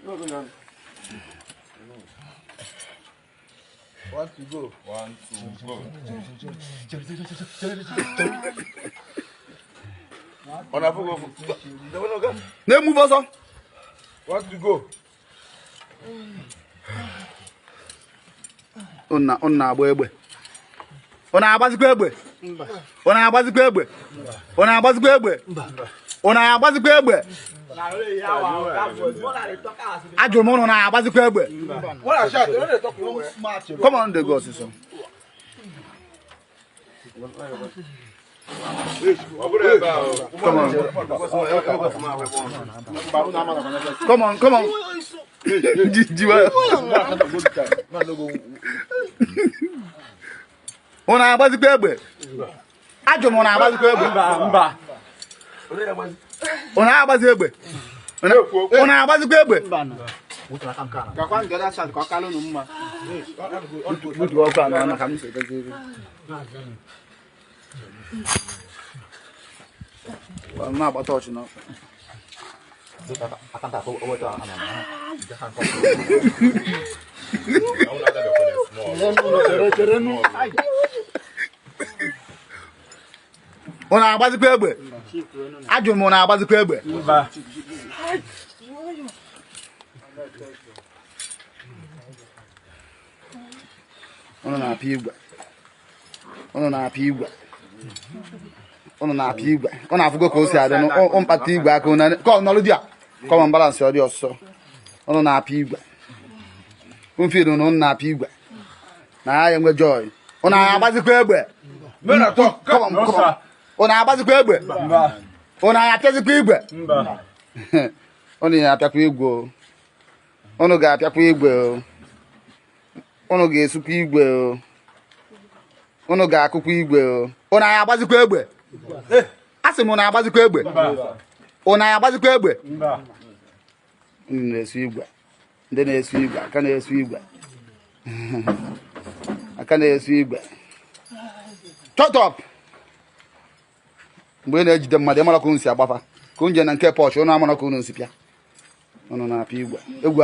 One to go. On a go. Ne move also. One to go. Onna agba egbe. Ona agbazikwa egbe. Ona agbazikwa egbe. Ona agbazikwa egbe. Ona agbazikwa egbe. Ajụrụ m ụnụ na-agbazikwa egbe. Come on, the gods. Come on. Come on. Ụnụ agbazikwa egbe. Ajụrụ m ụnụ agbazikwa egbe. Ụnụ agbazi egbe. Ụnụ agbazikwa egbe. Na-agbata ọchị n'ọkụ. Ụnụ agbazikwa egbe. Ajụrụ m ụnụ agbazikwa egbe. Ụnụ na-apịa igwe. Ụnụ na-apịa igwe. Ụnụ na-apịa igwe. Ọ na-afụgo ka o si adị mkpata igwe aka n'ọlụ di a. Kọmọn balansị ọ dị ọsọ. Ụnụ na-apịa igwe. Mfid ụnụ na-apịa igwe. Na ya enwe joy. Ụnụ agbazikwa egbe. Ụnụ agbazikwa egbe. Ụnụ apịazikwa igwe. Ụnụ ga-apịakwa igwe. Ụnụ ga-apịakwa igwe. Ụnụ ga-esukwa igwe. Ụnụ ga-akụkwa igwe. Ụnụ agbazikwa egbe. Asị m ụnụ agbazikwa egbe. Ụnụ agbazikwa egbe. Ndị na-esu igwe. Ndị na-esu igwe. Aka na-esu igwe. Aka na-esu igwe. Shut up. Mgbe ị na-ejide mmadụ ịmara ka unu si agbafa ka unu je na nke pọchị unu amara ka unu si pịa. Unu na-apịa igwe. Egwu